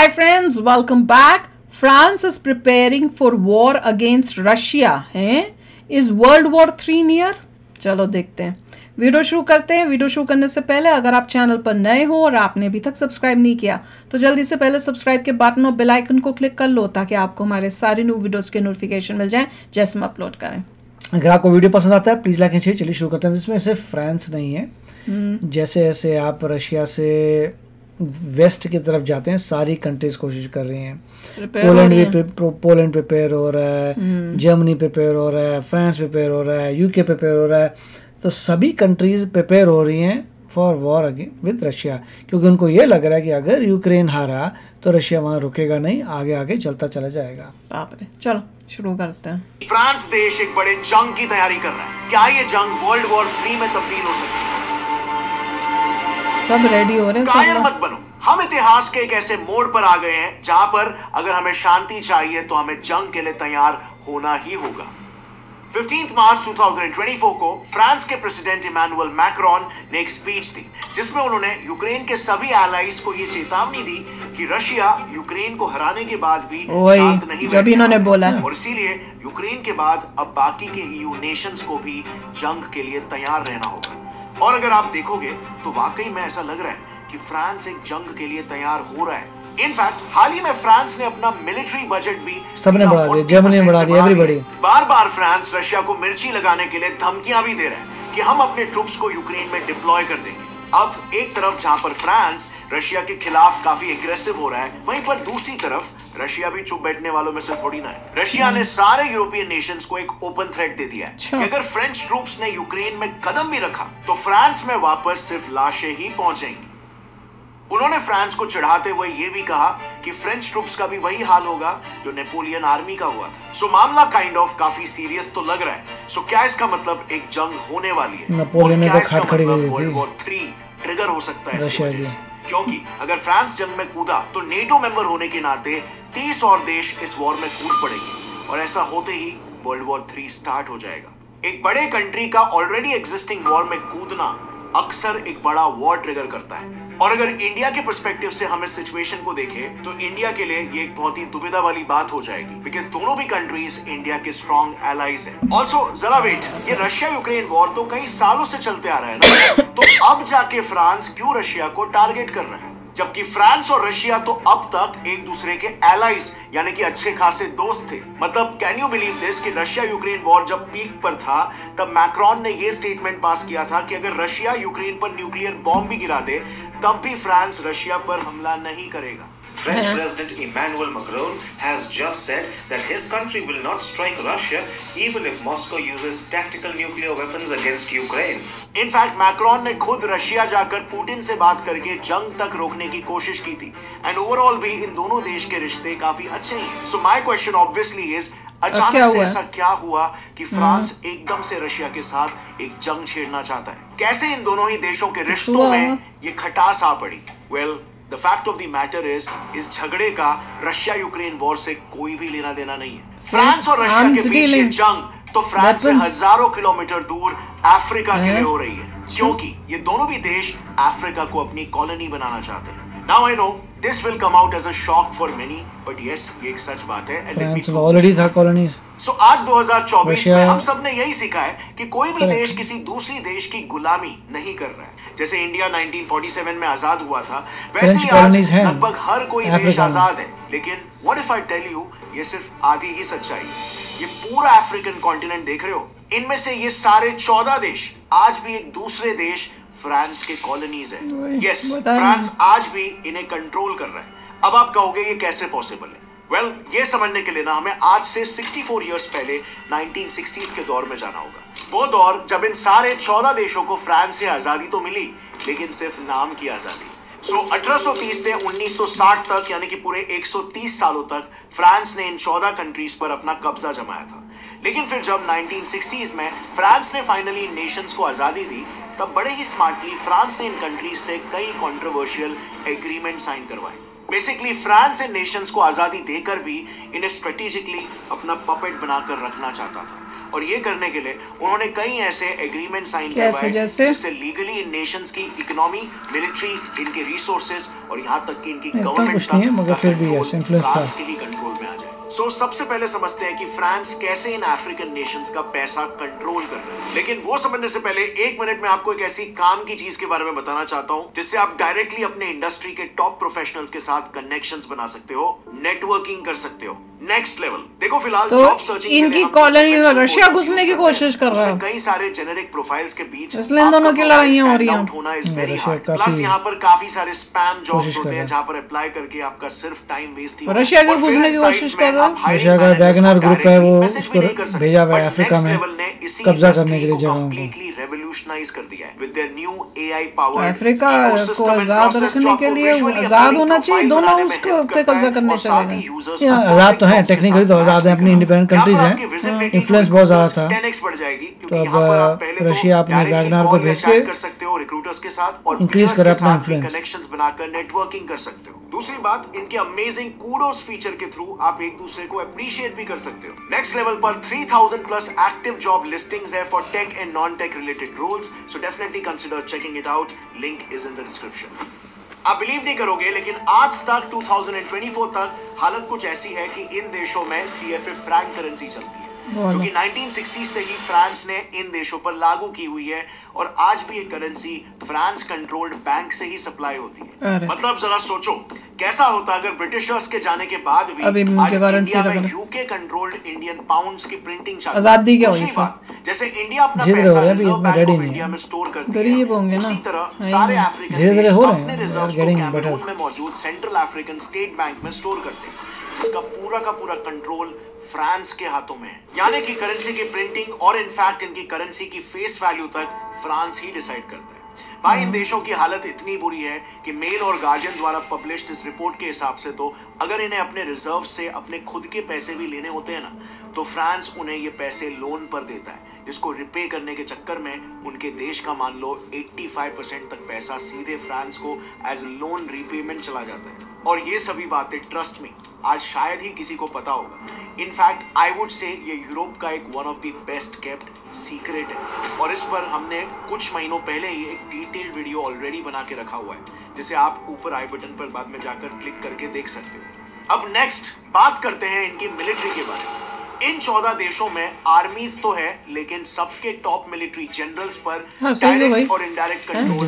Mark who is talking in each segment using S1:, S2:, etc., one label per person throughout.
S1: Hi friends, welcome back. France is preparing for war against Russia. Is World War III near? चलो देखते हैं। Video शुरू करते हैं। वीडियो शुरू करने से पहले अगर आप चैनल पर नए हो और आपने अभी तक सब्सक्राइब नहीं किया तो जल्दी से पहले सब्सक्राइब के बटन और बेल आइकन को क्लिक कर लो ताकि आपको हमारे सारे न्यू वीडियोस के नोटिफिकेशन मिल जाएं जैसे हम अपलोड करें।
S2: अगर आपको वीडियो पसंद आता है प्लीज़ लाइक एंड शेयर। चलिए शुरू करते हैं। इसमें सिर्फ फ्रांस नहीं है, जैसे जैसे आप रशिया से वेस्ट की तरफ जाते हैं सारी कंट्रीज कोशिश कर रही हैं। पोलैंड प्रिपेयर हो रहा है, जर्मनी प्रिपेयर हो रहा है, फ्रांस प्रिपेयर हो रहा है, यूके प्रिपेयर हो रहा है। तो सभी कंट्रीज प्रिपेयर हो रही हैं फॉर वॉर विद रशिया, क्योंकि उनको ये लग रहा है कि अगर यूक्रेन हारा तो रशिया वहाँ रुकेगा नहीं, आगे आगे चलता चला जाएगा।
S1: बाप रे, चलो शुरू करते हैं।
S3: फ्रांस देश एक बड़े जंग की तैयारी कर रहा है। क्या ये जंग वर्ल्ड वॉर 3 में तब्दील हो सकती है?
S1: सब रेडी हो रहे हैं।
S3: कायर मत बनो, हम इतिहास के एक ऐसे मोड़ पर आ गए हैं जहां पर अगर हमें शांति चाहिए तो हमें जंग के लिए तैयार होना ही होगा। 15 मार्च 2024 को फ्रांस के प्रेसिडेंट इमैनुअल मैक्रोन ने एक स्पीच दी जिसमें उन्होंने यूक्रेन के सभी एलाइज को ये चेतावनी दी कि रशिया यूक्रेन को हराने के बाद भी शांत नहीं
S1: जब इन्होंने बोला
S3: और इसीलिए यूक्रेन के बाद अब बाकी के ईयू नेशंस को भी जंग के लिए तैयार रहना होगा। और अगर आप देखोगे तो वाकई में ऐसा लग रहा है कि फ्रांस एक जंग के लिए तैयार हो रहा है। इनफैक्ट हाल ही में फ्रांस ने अपना मिलिट्री बजट भी
S2: सबने बढ़ा दिया, जर्मनी ने बढ़ा दिया, एवरीबॉडी।
S3: बार बार फ्रांस रशिया को मिर्ची लगाने के लिए धमकियां भी दे रहा है कि हम अपने ट्रूप्स को यूक्रेन में डिप्लॉय कर देंगे। अब एक तरफ जहां पर फ्रांस रशिया के खिलाफ काफी एग्रेसिव हो रहा है, वहीं पर दूसरी तरफ रशिया भी चुप बैठने वालों में से थोड़ी ना है। रशिया ने सारे यूरोपियन नेशंस को एक ओपन थ्रेट दे दिया है कि अगर फ्रेंच ट्रूप्स ने यूक्रेन में कदम भी रखा तो फ्रांस में वापस सिर्फ लाशें ही पहुंचेंगी। उन्होंने फ्रांस को चिढ़ाते हुए यह भी कहा कि फ्रेंच ट्रूप्स का भी वही हाल होगा जो नेपोलियन आर्मी का हुआ था। सो मामला काइंड ऑफ काफी सीरियस तो लग रहा है। सो क्या इसका मतलब एक जंग होने वाली है?
S2: नेपोलियन ने तो खाट खड़ी कर दी थी।
S3: वर्ल्ड वॉर 3 ट्रिगर हो सकता है इसकी वजह से, क्योंकि अगर फ्रांस जंग में कूदा तो नेटो मेंबर होने के नाते 30 और देश इस वॉर में कूद पड़ेंगे और ऐसा होते ही वर्ल्ड वॉर 3 स्टार्ट हो जाएगा। एक बड़े कंट्री का ऑलरेडी एग्जिस्टिंग वॉर में कूदना अक्सर एक बड़ा वॉर ट्रिगर करता है। और अगर इंडिया के पर्सपेक्टिव से हम इस सिचुएशन को देखें तो इंडिया के लिए ये एक बहुत ही दुविधा वाली बात हो जाएगी, बिकॉज दोनों भी कंट्रीज इंडिया के स्ट्रॉन्ग एलाइज हैं। ऑल्सो जरा वेट, ये रशिया यूक्रेन वॉर तो कई सालों से चलते आ रहा है ना, तो अब जाके फ्रांस क्यों रशिया को टारगेट कर रहा है? जबकि फ्रांस और रशिया तो अब तक एक दूसरे के एलाइज यानी कि अच्छे खासे दोस्त थे। मतलब कैन यू बिलीव दिस कि रशिया यूक्रेन वॉर जब पीक पर था तब मैक्रोन ने ये स्टेटमेंट पास किया था कि अगर रशिया यूक्रेन पर न्यूक्लियर बॉम्ब भी गिरा दे तब भी फ्रांस रशिया पर हमला नहीं करेगा।
S4: French President Emmanuel Macron has just said that his country will not strike Russia even if Moscow uses tactical nuclear weapons against Ukraine.
S3: In fact Macron ने खुद रशिया जाकर पुतिन से बात करके जंग तक रोकने की कोशिश की थी एंड ओवरऑल भी इन दोनों देश के रिश्ते काफी अच्छे हैं। So my question obviously is, अचानक से ऐसा क्या हुआ कि फ्रांस एकदम से रशिया के साथ एक जंग छेड़ना चाहता है? कैसे इन दोनों ही देशों के रिश्तों में ये खटास आ पड़ी? Well the fact of the matter is, इस झगड़े का रशिया यूक्रेन वॉर से कोई भी लेना देना नहीं है। फ्रांस और रशिया के बीच ये जंग तो फ्रांस से हजारों किलोमीटर दूर अफ्रीका के लिए हो रही है, क्योंकि ये दोनों भी देश अफ्रीका को अपनी कॉलोनी बनाना चाहते हैं। Now I know this will come out as a shock for many, but yes ये एक सच बात है।
S2: फ्रांस ऑलरेडी था कॉलोनी।
S3: सो आज 2024 में हम सब ने यही सीखा है कि कोई भी देश किसी दूसरी देश की गुलामी नहीं कर रहा है। जैसे इंडिया 1947 में आजाद हुआ था, वैसे ही आज लगभग हर कोई देश आजाद है। लेकिन what if I tell you, ये सिर्फ आधी ही सच्चाई है। ये पूरा अफ्रीकन कॉन्टिनेंट देख रहे हो, इनमें से ये सारे 14 देश आज भी एक दूसरे देश फ्रांस के कॉलोनीज है। यस, फ्रांस आज भी इन्हें कंट्रोल कर रहा है। अब आप कहोगे ये कैसे पॉसिबल है? वेल, ये समझने के लिए ना हमें आज से 64 इयर्स पहले 1960s के दौर में जाना होगा। वो दौर जब इन सारे 14 देशों को फ्रांस से आजादी तो मिली, लेकिन सिर्फ नाम की आजादी। सो 1830 से 1960 तक यानी कि पूरे 130 सालों तक फ्रांस ने इन 14 कंट्रीज पर अपना कब्जा जमाया था। लेकिन फिर जब 1960s में फ्रांस ने फाइनली नेशंस को आजादी दी, तब बड़े ही स्मार्टली फ्रांस ने इन कंट्रीज से कई कंट्रोवर्शियल एग्रीमेंट साइन करवाए। बेसिकली फ्रांस इन नेशंस को आजादी देकर भी इन्हें स्ट्रेटेजिकली अपना पपेट बनाकर रखना चाहता था। और ये करने के लिए उन्होंने कई ऐसे एग्रीमेंट साइन करवाए जिससे लीगली इन नेशंस की इकोनॉमी, मिलिट्री, इनके रिसोर्सेज और यहाँ तक कि इनकी गवर्नमेंट फ्रांस के ही कंट्रोल में आ जाए। सो सबसे पहले समझते हैं कि फ्रांस कैसे इन अफ्रीकन नेशंस का पैसा कंट्रोल कर रहा है। लेकिन वो समझने से पहले 1 मिनट में आपको एक ऐसी काम की चीज के बारे में बताना चाहता हूं जिससे आप डायरेक्टली अपने इंडस्ट्री के टॉप प्रोफेशनल्स के साथ कनेक्शंस बना सकते हो, नेटवर्किंग कर सकते हो नेक्स्ट लेवल। देखो फिलहाल
S1: तो
S3: जॉब सर्चिंग
S1: इनकी कॉलोनी में रशिया घुसने की कोशिश कर रहा है।
S3: कई सारे जेनेरिक प्रोफाइल्स के बीच
S1: इसलिए दोनों की लड़ाइयां हो रही हैं।
S3: होना इज वेरी हार्ड। प्लस यहाँ पर काफी सारे स्पैम जॉब्स होते हैं जहाँ पर अप्लाई करके आपका सिर्फ टाइम वेस्ट ही।
S1: रशिया की घुसने की कोशिश कर रहा है।
S2: रशिया का वैगनर ग्रुप है, वो उसको भेजा हुआ है अफ्रीका में कब्जा करने के लिए जगहों को।
S3: रेवोल्यूशनाइज कर दिया है with their new AI power.
S1: Africa को आजाद रखने के लिए आजाद होना चाहिए, दोनों उसको पे कब्जा करने चाहिए।
S2: आजाद तो है, टेक्निकली तो आजाद है, अपनी इंडिपेंडेंट कंट्रीज हैं, इन्फ्लुएंस बहुत ज्यादा था।
S3: 10x बढ़ जाएगी
S2: तो अब रशिया अपने वैगनर को भेज के
S3: कर सकते हो रिक्रूटर्स के साथ और
S2: इंक्रीज कर अपना इन्फ्लुएंस,
S3: कनेक्शंस बनाकर नेटवर्किंग कर सकते हो। दूसरी बात, इनके अमेजिंग कूडोस फीचर के थ्रू आप एक दूसरे को अप्रिशिएट भी कर सकते हो। नेक्स्ट लेवल पर 3000 प्लस एक्टिव जॉब लिस्टिंग्स है for tech and non tech related roles, so definitely consider checking it out, link is in the description. आप बिलीव नहीं करोगे लेकिन आज तक 2024 तक हालत कुछ ऐसी है कि इन देशों में CFA फ्रैंक करेंसी चलती है, क्योंकि 1960 से ही फ्रांस ने इन देशों पर लागू की हुई है और आज भी ये करेंसी फ्रांस कंट्रोल्ड बैंक से ही सप्लाई होती है। मतलब जरा सोचो कैसा होता अगर ब्रिटिशर्स के जाने के बाद भी आज इंडिया में यूके कंट्रोल्ड इंडियन पाउंड्स की प्रिंटिंग चालू।
S1: आजादी क्या हुई?
S3: जैसे इंडिया अपना पैसा रिजर्व बैंक ऑफ इंडिया में स्टोर करती है, उसी तरह सारे अफ्रीकन देश अपने रिजर्व्स को कैमरून में मौजूद सेंट्रल अफ्रीकन स्टेट बैंक में स्टोर करते हैं, जिसका पूरा का पूरा कंट्रोल फ्रांस के हाथों में है। यानी कि करेंसी की प्रिंटिंग और इनफैक्ट इनकी करेंसी की फेस वैल्यू तक फ्रांस ही डिसाइड करता है। भाई इन देशों की हालत इतनी बुरी है कि मेल और गार्डियन द्वारा पब्लिश्ड इस रिपोर्ट के हिसाब से तो अगर इन्हें अपने रिजर्व से अपने खुद के पैसे भी लेने होते हैं ना, तो फ्रांस उन्हें ये पैसे लोन पर देता है, जिसको रिपे करने के चक्कर में उनके देश का मान लो 85% तक पैसा सीधे फ्रांस को एज लोन रीपेमेंट चला जाता है। और ये सभी बातें ट्रस्ट में आज शायद ही किसी को पता होगा। इनफैक्ट आई वुड से ये यूरोप का एक one of the best kept secret है और इस पर हमने कुछ महीनों पहले ही एक डिटेल्ड वीडियो ऑलरेडी बना के रखा हुआ है, जिसे आप ऊपर आई बटन पर बाद में जाकर क्लिक करके देख सकते हो। अब नेक्स्ट बात करते हैं इनकी मिलिट्री के बारे में। इन 14 देशों में आर्मीज तो है, लेकिन सबके टॉप मिलिट्री जनरल्स पर डायरेक्ट और indirect control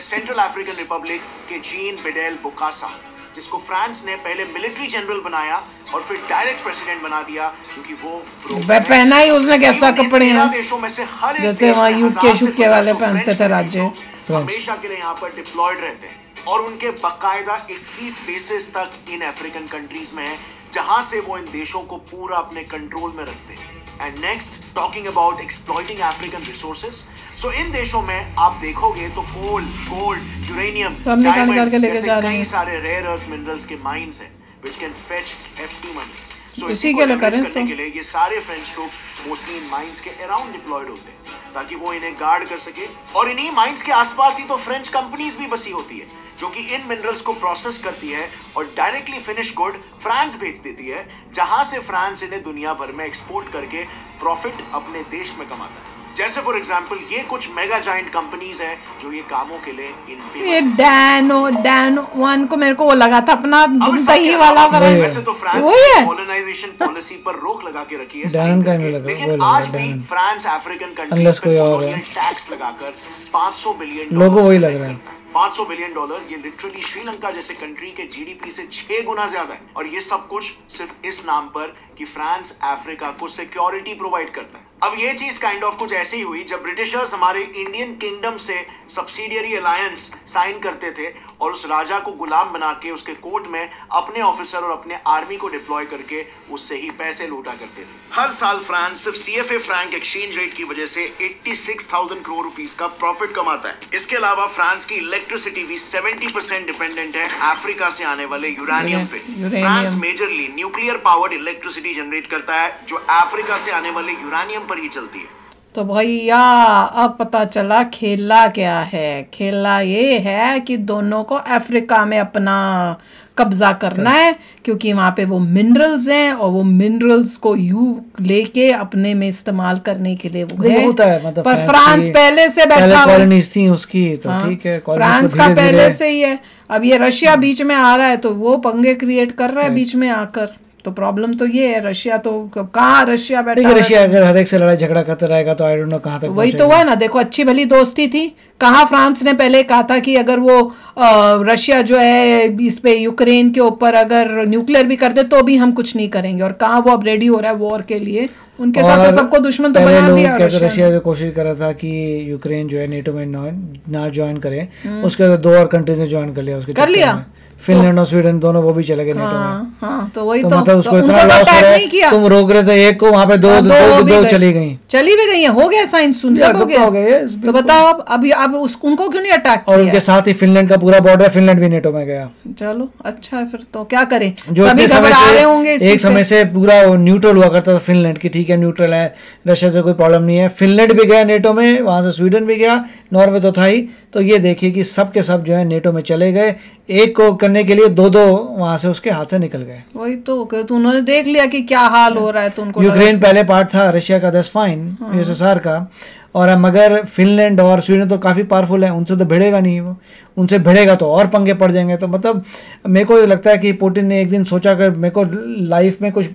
S3: central African Republic के जीन बेडेल बोकासा, जिसको फ्रांस ने पहले मिलिट्री जनरल बनाया और फिर डायरेक्ट प्रेसिडेंट बना दिया, क्योंकि वो
S1: पहना ही उसने कैसा कपड़े हैं
S3: देशों में से हर एक
S1: जैसे वहाँ यूके वाले पहनते थे राज्य,
S3: हमेशा के लिए यहाँ पर डिप्लॉयड रहते हैं और उनके बाकायदा 21 बेसेस तक इन अफ्रीकन कंट्रीज में है, जहां से वो इन देशों को पूरा अपने कंट्रोल में रखते हैं। And next, talking about exploiting African resources, so इन देशों में आप देखोगे तो कोल, गोल्ड, यूरेनियम, डायमंड जैसे कई सारे रेयर अर्थ मिनरल्स के माइंस हैं which can fetch hefty money. So इसी को करने के लिए ये सारे फ्रेंच ट्रूप मोस्टली इन माइंस के अराउंड डिप्लॉयड होते हैं ताकि वो इन्हें गार्ड कर सके। और इन्हीं माइंस के आसपास ही तो फ्रेंच कंपनीज भी बसी होती है जो कि इन मिनरल्स को प्रोसेस करती है और डायरेक्टली फिनिश गुड फ्रांस भेज देती है, जहां से फ्रांस इन्हें दुनिया भर में एक्सपोर्ट करके प्रॉफिट अपने देश में कमाता है। जैसे फॉर एग्जांपल ये कुछ मेगा जायंट कंपनीज हैं जो ये कामों के लिए
S1: ये डैन वन को मेरे को वो लगा था अपना दही वाला।
S3: वैसे तो फ्रांस ने कॉलोनाइजेशन पॉलिसी पर रोक लगा के रखी है, लेकिन आज भी फ्रांस अफ्रीकन कंट्रीज पर कॉलोनियल टैक्स लगाकर 500 बिलियन
S2: लोगों वही लग रहा है।
S3: 500 बिलियन डॉलर, ये लिटरली श्रीलंका जैसे कंट्री के जीडीपी से 6 गुना ज्यादा है। और ये सब कुछ सिर्फ इस नाम पर कि फ्रांस अफ्रीका को सिक्योरिटी प्रोवाइड करता है। अब ये चीज काइंड ऑफ कुछ ऐसी ही हुई जब ब्रिटिशर्स हमारे इंडियन किंगडम से सब्सिडियरी अलायंस साइन करते थे और उस राजा को गुलाम बना के उसके कोर्ट में अपने ऑफिसर और अपने आर्मी को डिप्लॉय करके उससे ही पैसे लूटा करते थे। हर साल फ्रांस सिर्फ CFA फ्रैंक एक्सचेंज रेट की वजह से 86,000 करोड़ रुपीस का प्रॉफिट कमाता है। इसके अलावा फ्रांस की इलेक्ट्रिसिटी भी 70% डिपेंडेंट है अफ्रीका से आने वाले यूरेनियम पे। France majorly nuclear powered electricity generate करता है जो अफ्रीका से आने वाले यूरेनियम पर ही चलती है।
S1: तो भैया अब पता चला खेला क्या है। खेला ये है कि दोनों को अफ्रीका में अपना कब्जा करना है, क्योंकि वहां पे वो मिनरल्स हैं और वो मिनरल्स को लेके अपने में इस्तेमाल करने के लिए वो है।
S2: होता है, मतलब
S1: पर फ्रांस पहले से बैठा हुआ
S2: कॉलोनीज थी उसकी, तो ठीक है,
S1: फ्रांस का पहले से ही है। अब ये रशिया बीच में आ रहा है तो वो पंगे क्रिएट कर रहा है बीच में आकर। तो प्रॉब्लम तो ये है, रशिया तो कहाँ रशिया बैठा है।
S2: रशिया अगर हर एक से लड़ाई झगड़ा करते रहेगा तो आई डोंट नो कहाँ तक।
S1: वही तो हुआ ना, देखो अच्छी भली दोस्ती थी। कहाँ फ्रांस ने पहले कहा था कि अगर वो रशिया जो है इस पे यूक्रेन के ऊपर अगर न्यूक्लियर भी कर दे तो भी हम कुछ नहीं करेंगे, और कहाँ वो अब रेडी हो रहा है वॉर के लिए। उनके साथ तो सबको दुश्मन तो बना दिया
S2: रशिया ने कोशिश कर रहा था कि यूक्रेन जो है नेटो में ना ज्वाइन करे, उसके बाद 2 और कंट्रीज ने ज्वाइन कर लिया, उसके कर लिया फिनलैंड और स्वीडन दोनों वो भी चले गए नेटो में।
S1: हाँ, तो वही तो
S2: मतलब उसको इतना लॉस हो रहा है, तुम रोक रहे थे एक को, वहाँ पे दो चली भी गई
S1: है, हो गया साइन सुन सब हो गया। तो बताओ अब उनको क्यों नहीं अटैक किया?
S2: और उनके साथ ही फिनलैंड का पूरा बॉर्डर, फिनलैंड भी नेटो में गया।
S1: चलो अच्छा है, फिर तो क्या करें,
S2: जो
S1: सभी घबरा रहे होंगे।
S2: एक समय से पूरा न्यूट्रल हुआ करता था फिनलैंड की, ठीक है न्यूट्रल है, रशिया से कोई प्रॉब्लम नहीं है। फिनलैंड भी गया नेटो में, वहां से स्वीडन भी गया, नॉर्वे तो था ही। तो ये देखिए कि सब के सब जो है नेटो में चले गए, एक को करने के लिए 2 वहां से उसके हाथ से निकल गए।
S1: वही तो उन्होंने देख लिया कि क्या हाल हो रहा है, तो उनको
S2: यूक्रेन पहले पार्ट था रशिया का, दैट्स फाइन, यूएसएसआर का। और मगर फिनलैंड और स्वीडन तो काफ़ी पावरफुल है, उनसे तो भिड़ेगा नहीं वो, उनसे भिड़ेगा तो और पंगे पड़ जाएंगे। तो मतलब मेरे को लगता है कि पुतिन ने एक दिन सोचा कि मेरे को लाइफ में कुछ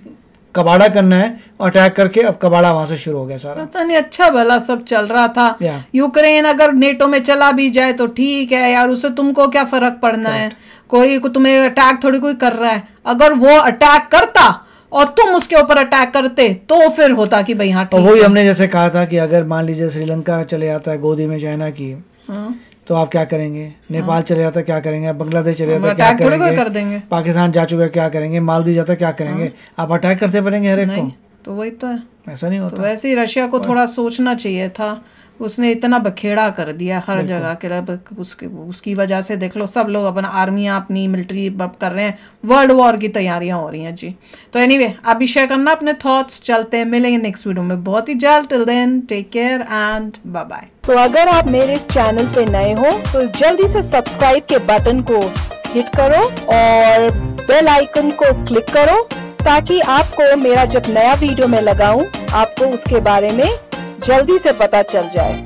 S2: कबाड़ा करना है, अटैक करके अब कबाड़ा वहां से शुरू हो गया सारा।
S1: पता नहीं, अच्छा भला सब चल रहा था। यूक्रेन अगर नेटो में चला भी जाए तो ठीक है यार, उससे तुमको क्या फर्क पड़ना है, कोई तुम्हें अटैक थोड़ी कोई कर रहा है। अगर वो अटैक करता और तुम उसके ऊपर अटैक करते तो फिर होता कि भाई हाँ ठीक है।
S2: वही हमने जैसे कहा था कि अगर मान लीजिए श्रीलंका चले आता है गोदी में चाइना की, तो आप क्या करेंगे? नेपाल चले जाता क्या करेंगे? बांग्लादेश चले जाता क्या करेंगे?
S1: कर देंगे।
S2: पाकिस्तान जा चुका क्या करेंगे? मालदीव जाता क्या करेंगे? आप अटैक करते बनेंगे हर एक को?
S1: तो वही तो है,
S2: ऐसा नहीं होता।
S1: तो वैसे ही रशिया को थोड़ा सोचना चाहिए था, उसने इतना बखेड़ा कर दिया हर जगह के। उसकी वजह से देख लो सब लोग अपना आर्मियाँ अपनी मिलिट्री कर रहे हैं, वर्ल्ड वॉर की तैयारियां हो रही हैं जी। तो एनीवे आप भी शेयर करना अपने थॉट्स, चलते हैं मिलेंगे नेक्स्ट वीडियो में बहुत ही जल्द। Till then take care and bye bye.
S5: तो अगर आप मेरे इस चैनल पे नए हो तो जल्दी से सब्सक्राइब के बटन को हिट करो और बेल आइकन को क्लिक करो, ताकि आपको मेरा जब नया वीडियो मैं लगाऊं आपको उसके बारे में जल्दी से पता चल जाए।